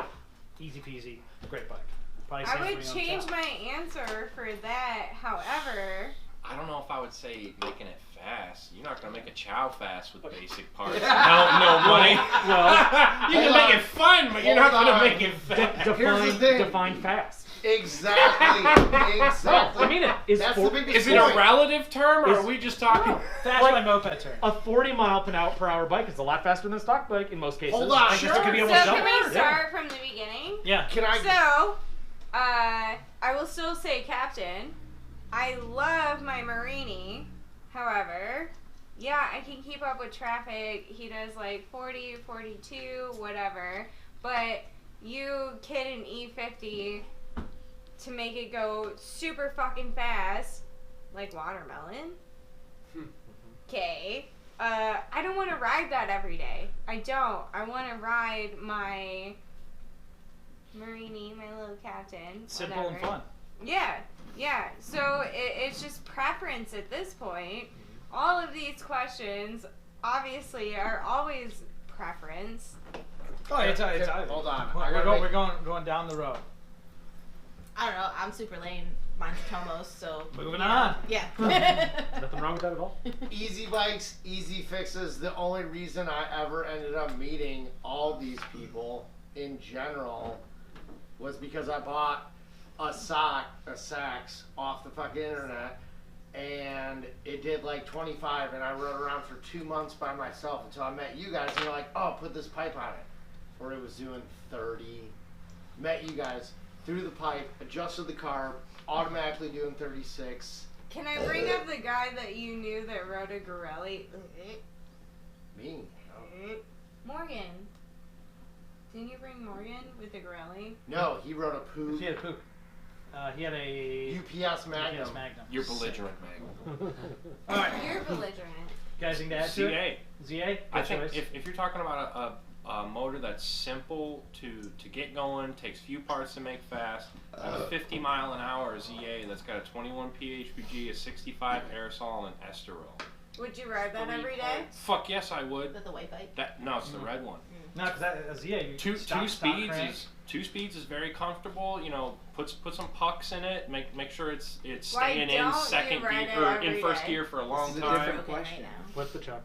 easy peasy, great bike. Probably I same would for you on change top. my answer for that. However, I don't know if I would say making it fast. You're not going to make a Chow fast with basic parts. No money. Well, You can Hold on. make it fun, but you're not Hold going to on. make it fast. Here's the thing. define fast. Exactly. Exactly. I mean it. Is That's the biggest Is it a point. relative term, or Is- are we just talking? Fast Like- by moped term. A 40 mile per hour bike is a lot faster than a stock bike in most cases. Hold on. Like, just Sure. to be so able to jump. can we Yeah. start from the beginning? Yeah. Can I? So, I will still say Captain, I love my Marini. However, yeah, I can keep up with traffic. He does like 40, 42, whatever. But you kit an E50 to make it go super fucking fast, like watermelon. Okay. I don't want to ride that every day. I don't. I want to ride my Marini, my little captain. Simple whatever. and fun. Yeah, yeah. So it's just preference at this point. All of these questions, obviously, are always preference. Oh, it's Hold on. We're going down the road. I don't know. I'm super lame. Mine's Tomos, so. Moving you know. on. Yeah. Nothing wrong with that at all. Easy bikes, easy fixes. The only reason I ever ended up meeting all these people in general was because I bought a Sax off the fucking internet, and it did like 25, and I rode around for 2 months by myself until I met you guys, and you're like, oh, put this pipe on it. Or it was doing 30. Met you guys, threw the pipe, adjusted the carb, automatically doing 36. Can I bring up the guy that you knew that rode a Gorelli? Me. Morgan. Didn't you bring Morgan with the Gorelli? No, he rode a Poop. He had a Poop. He had a UPS Magnum. UPS Magnum. You're belligerent, Meg. All right, You're belligerent. guys, think that ZA. ZA. I think if you're talking about a motor that's simple to get going, takes few parts to make fast, a 50 mile an hour ZA that's got a 21 PHPG, a 65 aerosol, and esterol. Would you ride that every day? Fuck yes, I would. Is that the white bike? No, it's the red one. No, because that ZA. You Two stop speeds crank. is 2 speeds is very comfortable. You know, put some pucks in it. Make sure it's Why staying in don't second you ride gear it or every in first day? gear for a long This is a time. different question. Flip the chuck.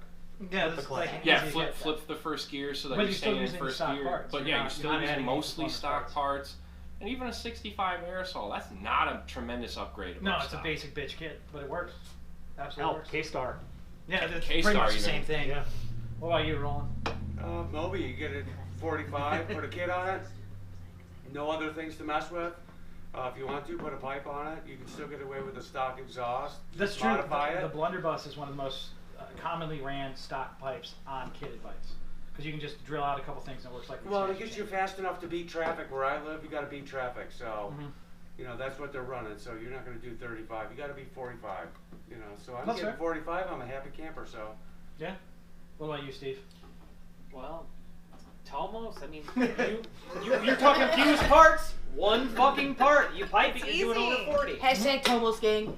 Yeah, Flip this the is like clutch. an Yeah, easy flip hit. flip the first gear so that But you're you're still staying in using first stock gear. parts. But You're yeah, not- you're still you're not using adding mostly component stock parts. And even a 65 aerosol, that's not a tremendous upgrade. Above No, it's stock. a basic bitch kit, but it works. Absolutely Hell, works. K-Star. Yeah, it's K-Star pretty much the even. same thing. Yeah. What about you, Roland? Moby, you get a 45, put a kit on it. No other things to mess with. If you want to, put a pipe on it. You can still get away with a stock exhaust. That's true. Modify The it. blunderbuss is one of the most commonly ran stock pipes on kitted bikes because you can just drill out a couple things and it works like. Well, it gets you fast enough to beat traffic. Where I live, you got to beat traffic. So, you know, that's what they're running. So you're not going to do 35. You got to be 45. You know, so I'm That's getting fair. 45. I'm a happy camper. So. Yeah. What about you, Steve? Well, Tomos, I mean, you're talking fused parts. One fucking part. You pipe it, you do it easy. over 40. Hashtag Tomos gang.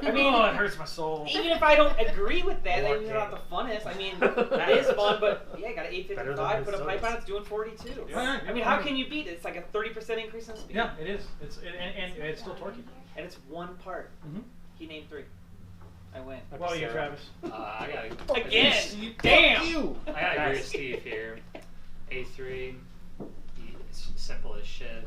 I mean, oh, it hurts my soul. even if I don't agree with that, War then you're not game. the funnest. I mean, that is fun, but yeah, got an Better than 855, put a pipe Minnesota's. on it, it's doing 42. Yeah. I mean, how can you beat it? It's like a 30% increase in speed. Yeah, it is. And it's still torquey. And it's one part. Mhm. He named 3. I win. What about you, Travis? I gotta Again! Damn! I gotta agree with Steve here. A3, simple as shit.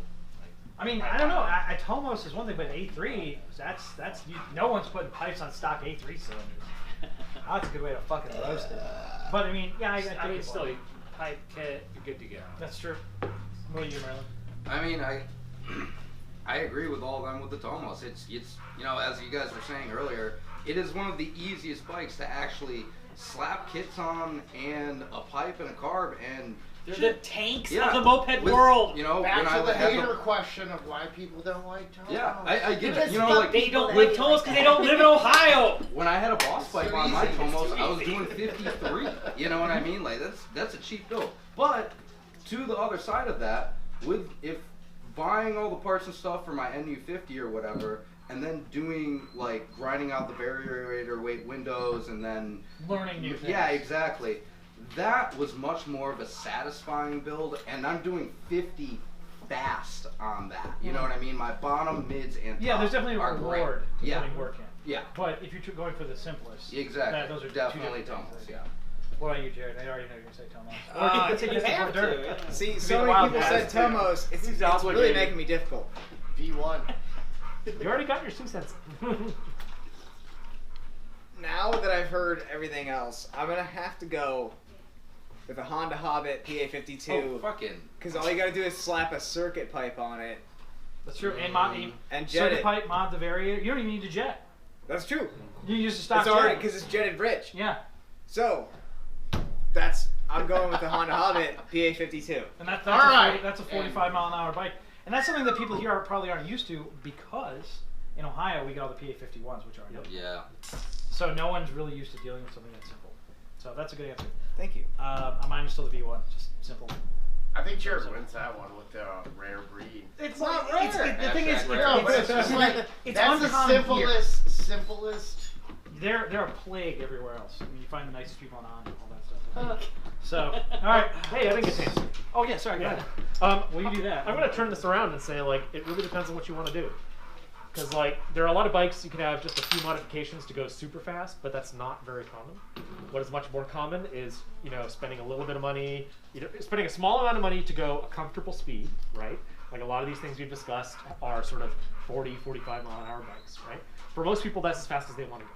I mean, I don't know. I Tomos is one thing, but A3, that's no one's putting pipes on stock A3 cylinders. That's a good way to fucking roast it. But I mean, yeah, I mean, still, you pipe, kit, you're good to go. That's true. What about you, Merlin? I mean, I agree with all of them with the Tomos. It's you know, as you guys were saying earlier, it is one of the easiest bikes to actually slap kits on and a pipe and a carb and They're the tanks Yeah, of the moped with- world. You know, Back when I to the had hater question of why people don't like Tomos. Yeah, I get Because it. You know, fuck like They don't With like Tomos because they don't live in Ohio. when I had a boss bike on my easy. Tomos, It's too I was easy. doing 53. You know what I mean? Like that's a cheap build. But to the other side of that, with if buying all the parts and stuff for my NU50 or whatever, and then doing like grinding out the barrier weight windows and then Learning new things. yeah, exactly. That was much more of a satisfying build, and I'm doing 50 fast on that. You know what I mean? My bottom, mids, and Yeah, top there's definitely a are reward great. to Yeah, putting work in. yeah, But if you're going for the simplest, exactly. those are two Definitely different Tomos. things. Yeah. What about you, Jared? I already know you're gonna say Tomos. You have to. Yeah. See, Be so the many wild people card. said Tomos. It's really obligated. making me difficult. V1. You already got your 2 cents. Now that I've heard everything else, I'm gonna have to go with a Honda Hobbit PA52. Oh, fucking. Because all you gotta do is slap a circuit pipe on it, That's true. And And circuit jetted. pipe, mod the variator. You don't even need to jet. That's true. You use a stock It's already jet. because it's jetted bridge. Yeah. So I'm going with the Honda Hobbit PA52. And that's All right. that's a 45 mile an hour bike. And that's something that people here probably aren't used to because in Ohio we get all the PA51s, which are Yeah. So no one's really used to dealing with something that simple. So that's a good answer. Thank you. Mine is still the V1, just simple. I think Jared wins that one with the rare breed. It's Well, not rare. The thing is, No, but it's just like it's that's the uncommon here. simplest. They're a plague everywhere else. I mean, you find the nicest people on and all that stuff. Okay. So, all right. Hey, I think it's answered. Oh yeah, sorry. Go ahead. Well, you do that. I'm gonna turn this around and say like it really depends on what you want to do. Because like there are a lot of bikes you can have just a few modifications to go super fast, but that's not very common. What is much more common is spending a little bit of money, spending a small amount of money to go a comfortable speed, right? Like a lot of these things we've discussed are sort of 40, 45 mile an hour bikes, right? For most people, that's as fast as they want to go.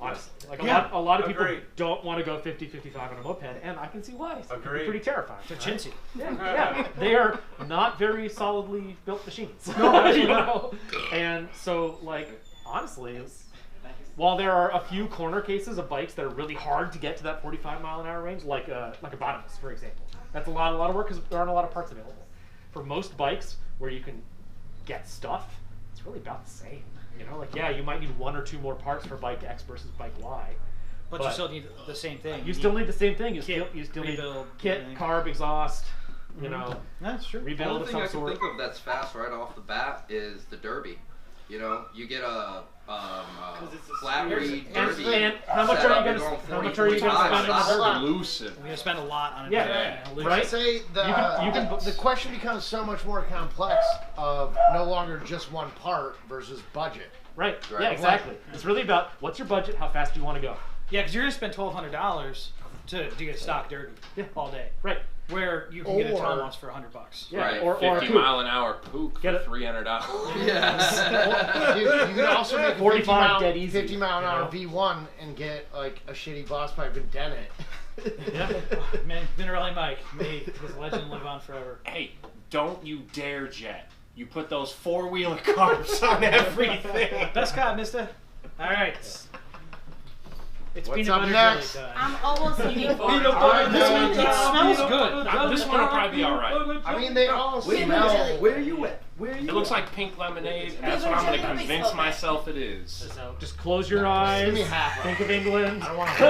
Honestly, like a lot of people Agreed. don't want to go 50, 55 on a moped, and I can see why. It's Agreed. pretty terrifying. They're right? chintzy. Yeah, they are not very solidly built machines. No, And so, like, honestly, while there are a few corner cases of bikes that are really hard to get to that 45 mile an hour range, like a Bottomus, for example, that's a lot of work because there aren't a lot of parts available. For most bikes where you can get stuff, it's really about the same. You might need one or two more parts for bike X versus bike Y. But you still need the same thing. You still need the same thing. You kit, still need rebuild, kit, everything. carb, exhaust. That's true. The Rebuild only of thing some I can sort. think of that's fast right off the bat is the Derby. You get a flat reed Derby. And how much are you going to spend on That's it? elusive. We're gonna spend a lot on it. Yeah. I Right? say the question becomes so much more complex of no longer just one part versus budget. Right. Right. Yeah, exactly. It's really about what's your budget, how fast do you want to go. Yeah, because you're gonna spend $1,200 to get a stock Derby all day. Right. Where you can get a Or- Tomos for $100. Yeah. Right. Or a 50 coupe. mile an hour pook Get for it. $300. Yes. Dude, you can also make a 45 dead easy, 50 mile an hour V1 and get like a shitty boss pipe and dent it. Yeah. Man, Minerelli Mike, may his legend live on forever. Hey, don't you dare jet. You put those four-wheeler carbs on everything. Best cop, mister. All right. It's What's peanut up butter next? jelly time. I'm almost eating for Peanut it. butter jelly. It smells good. This one will probably be all right. I mean, they all Peanut smell. butter jelly. Where are you at? Where are you It looks like pink lemonade. That's what I'm going to convince myself it is. So just close your eyes. Give me half. Think of England. I don't want to.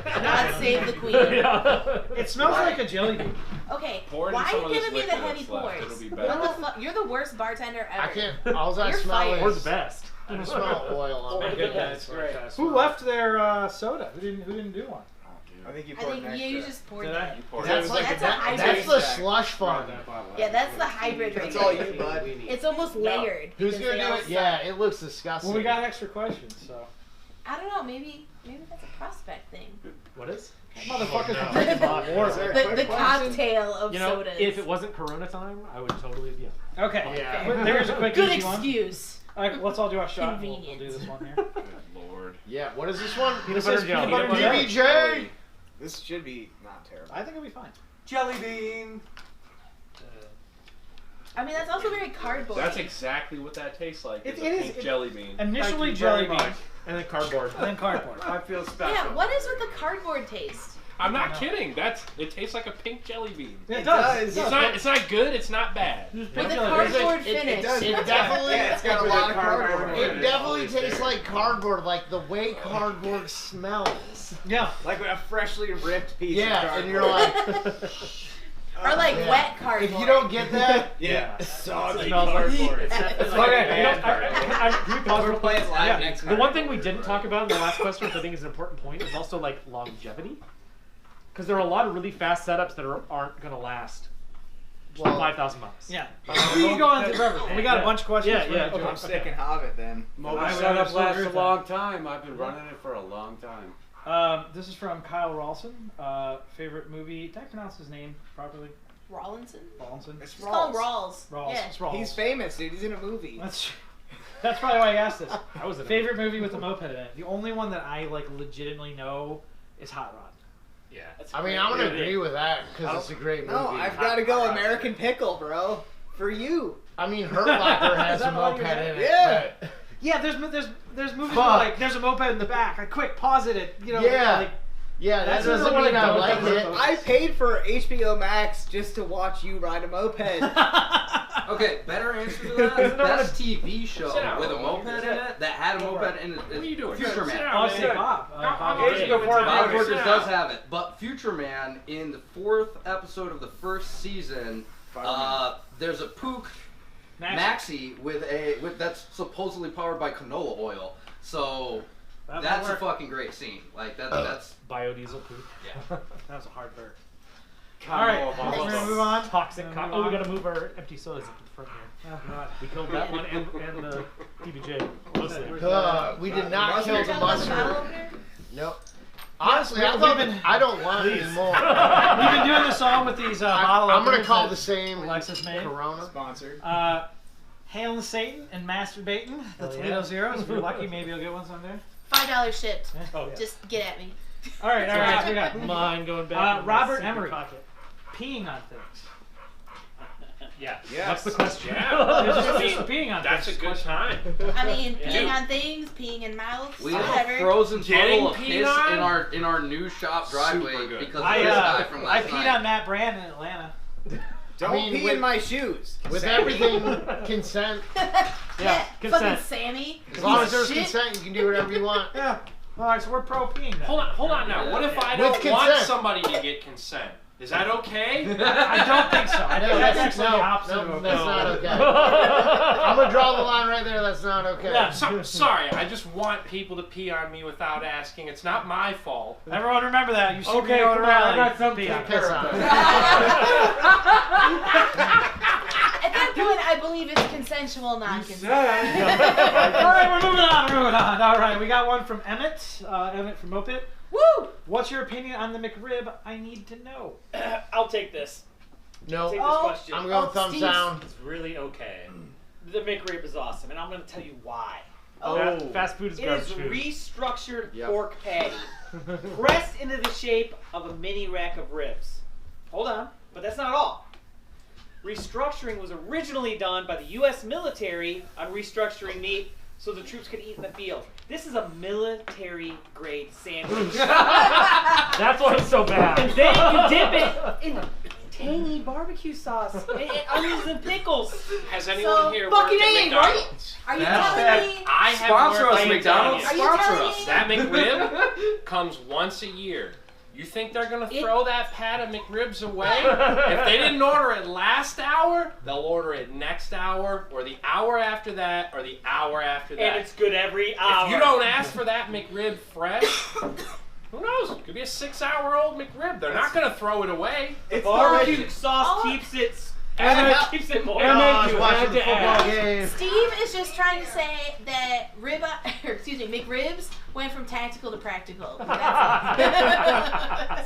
God save the queen. Yeah. It smells like a jelly bean. Okay, Pour it in why some are of you this giving me the liquor heavy that's left. pours? It'll be What better. the fuck? You're the worst bartender ever. I can't. All I You're smell fired. We're the is. best. I smell oil on My it. good That's great. Who left their soda? Who didn't do one? I think you I poured think an you extra. just poured Did that. I? Pour it That's in. like That's a that, hybrid. that's the slush fund. Yeah, that's the hybrid right That's all there. you, bud. It's almost layered. Who's because gonna they do all it? suck. Yeah, it looks disgusting. Well, we got extra questions, so. I don't know. Maybe that's a prospect thing. What is? Motherfuckers no. can drink a lot of water. The cocktail of sodas. If it wasn't Corona time, I would totally be on. Okay. Yeah. But there's a quick Good easy one. excuse. All right, let's all do our shot. And we'll do Convenience. this one here. Good Lord. Yeah, what is this one? Peanut This butter is jelly. peanut butter jelly. DBJ! This should be not terrible. I think it'll be fine. Jelly bean. I mean, that's also very cardboard. That's exactly what that tastes like. It is a is- pink it- jelly bean. Initially Thank you jelly very bean, much. And then cardboard. and then cardboard. I feel special. Yeah, what is with the cardboard taste? I'm not kidding. It tastes like a pink jelly bean. Yeah, It does. It's not good. It's not bad. With the cardboard finish. It definitely, Yeah, it's got a lot of cardboard. it definitely tastes like cardboard, like the way cardboard smells. Yeah. Like a freshly ripped piece of Yeah, cardboard. and you're like, Or like Yeah. wet cardboard. if you don't get that, yeah. It Soggy smells like cardboard. It's like okay. bad Can we pause We're real playing quick? live Yeah. next The one thing we didn't talk about in the last question, which I think is an important point, is also like longevity. Because there are a lot of really fast setups that aren't going to last Well, 5,000 miles. Yeah. We can go on to forever. We got a bunch of questions. Yeah, We're yeah, gonna do okay. I'm sticking Hobbit then. My I would setup absolutely lasts agree a with long time. I've been running it for a long time. This is from Kyle Rawlson. Favorite movie. Did I pronounce his name properly? Rawlinson? Rawlinson. It's It's called Rawls. Rawls. Rawls. Yeah. It's Rawls. He's famous, dude. He's in a movie. That's probably why I asked this. I was in a Favorite movie with a moped in it. The only one that I like legitimately know is Hot Rod. Yeah. I mean, I'm gonna agree with that because it's a great movie. No, I've got to go American Pickle, bro. for you. I mean, Hurt Locker has Is that a all moped you got? in it. Yeah. but- Yeah, there's movies where, Fuck. like there's a moped in the back. Like quick, pause it. You know, Yeah. like Yeah, that That's doesn't another one mean I I don't like ever it. vote. I paid for HBO Max just to watch you ride a moped. Okay, better answer to that. Best TV show Sit down. with a moped in it that had a moped in it What are you is doing? Future Sit Man. down, I'll man. say Bob. Bob I'll Gage. go for it. Bob Okay, Burgers sit does down. have it, but Future Man in the 4th episode of the 1st season, there's a Pook Maxi with that's supposedly powered by canola oil. So That that's a might work. fucking great scene. Like that's Biodiesel poop. yeah. That was a hard burp. Come All right, on, we're gonna move on. Toxic We're cock. gonna Oh, we move gotta move our empty sodas up to the front here. on. Oh god. We killed that one and the PBJ. Mostly. We did not kill the Talk about the bottle mustard. over there? Nope. Honestly, Yeah, I we've thought been- I don't want Please. any more. We've been doing this all with these bottle I'm gonna openers call that the same Alexis made. Corona. Sponsored. Hailing Satan and masturbating the Hell yeah. Toledo Zeros. If you're lucky, maybe you'll get one someday. $5 shipped. Oh yeah. Just get at me. All right, all right. So we got Mine going back. in my Robert secret Emery. pocket. peeing on things. Yeah. That's the question. Yeah. It's just I mean, peeing on that's a things. good time. I mean, Yeah. peeing on things, peeing in mouths, We have a whatever. frozen Getting puddle of peed piss on? in our new shop driveway Super good. because of I this guy from I last peed night. on Matt Brand in Atlanta. Don't I mean, pee with- in my shoes. With everything consent, Yeah, Fucking consent. Sammy. as long as Piece of there's shit. consent, you can do whatever you want. Yeah. All right, so we're pro peeing then. Hold on now. What if I With don't want consent. somebody to get consent? Is that okay? I don't think so. I think No, that's that's actually the opposite no, of okay. that's not okay. I'm gonna draw the line right there. That's not okay. Yeah. Sorry, I just want people to pee on me without asking. It's not my fault. Everyone remember that. You see Okay, me going come on, around. I got something Pee to on care Piss me. on about. it. At that point, I believe it's consensual non-consent. All right, we're moving on. All right, we got one from Emmett. Emmett from Moped. Woo! What's your opinion on the McRib? I need to know. I'll take this. No, Take this Oh, question. I'm going thumbs Steve's- down. It's really okay. The McRib is awesome, and I'm going to tell you why. Fast food is It garbage is food. restructured Yep. pork patty, pressed into the shape of a mini rack of ribs. Hold on, but that's not all. Restructuring was originally done by the U.S. military on restructuring meat so the troops could eat in the field. This is a military-grade sandwich. That's why it's so bad. And then you dip it in tangy barbecue sauce and onions and pickles. Has anyone here fucking worked at A, right? McDonald's? Are you That's telling me? I have Sponsor worked us, at McDonald's. Are you Sponsor telling us. me? That McRib comes once a year. You think they're gonna throw that pat of McRibs away? If they didn't order it last hour, they'll order it next hour, or the hour after that, or the hour after that. And it's good every hour. If you don't ask for that McRib fresh, who knows? It could be a 6-hour-old McRib. They're not gonna throw it away. The It's barbecue delicious. sauce Oh. keeps it keeps it Oh, more. I was you watching had the to football ask. game. Steve is just trying to say that McRibs went from tactical to practical. That's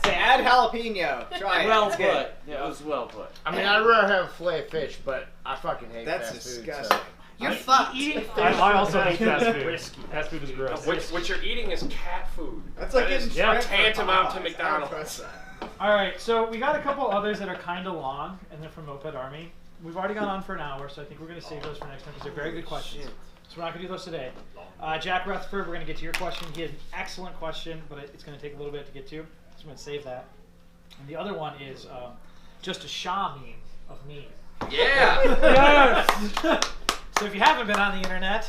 Say add jalapeno. Try it. Well It's put. good. It was well put. I mean, I'd rather have filet fish, but I fucking hate That's fast food. disgusting. You're fucked. I also hate fast food. Fast food is gross. What you're eating is cat food. That's like That is getting yeah, shrimp from tantamount to Popeyes. McDonald's. I don't trust that. All right, so we got a couple others that are kind of long, and they're from Moped Army. We've already gone on for an hour, so I think we're going to save those for next time because they're very good questions. So we're not going to do those today. Jack Rutherford, we're going to get to your question. He had an excellent question, but it's going to take a little bit to get to, so I'm going to save that. And the other one is just a Shaw meme of me. Yeah. Yes! So if you haven't been on the internet,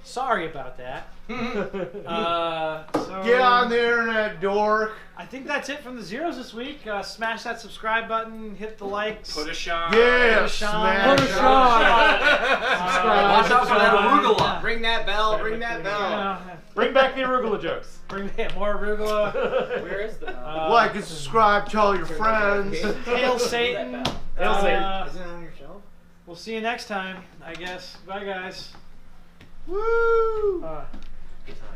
sorry about that. So Get on the internet, dork. I think that's it from the Zeros this week. Smash that subscribe button, hit the likes. Put a shot. Yeah, Put a shot. smash Put a it. shot. Watch out for that arugula. Yeah. Ring that bell. Ring that bell. Yeah. Bring back the arugula jokes. Bring more arugula. Where is the Like and subscribe, tell your friends. Hail Satan. Hail Satan. Is it on your shelf? We'll see you next time, I guess. Bye, guys. Woo!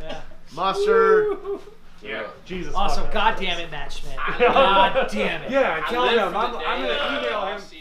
Yeah. Mustard. Yeah. Jesus. Awesome. fuck. God damn it, Matt Schmidt. God damn it. Yeah, I tell live him. for the I'm day gonna that email I'll him. see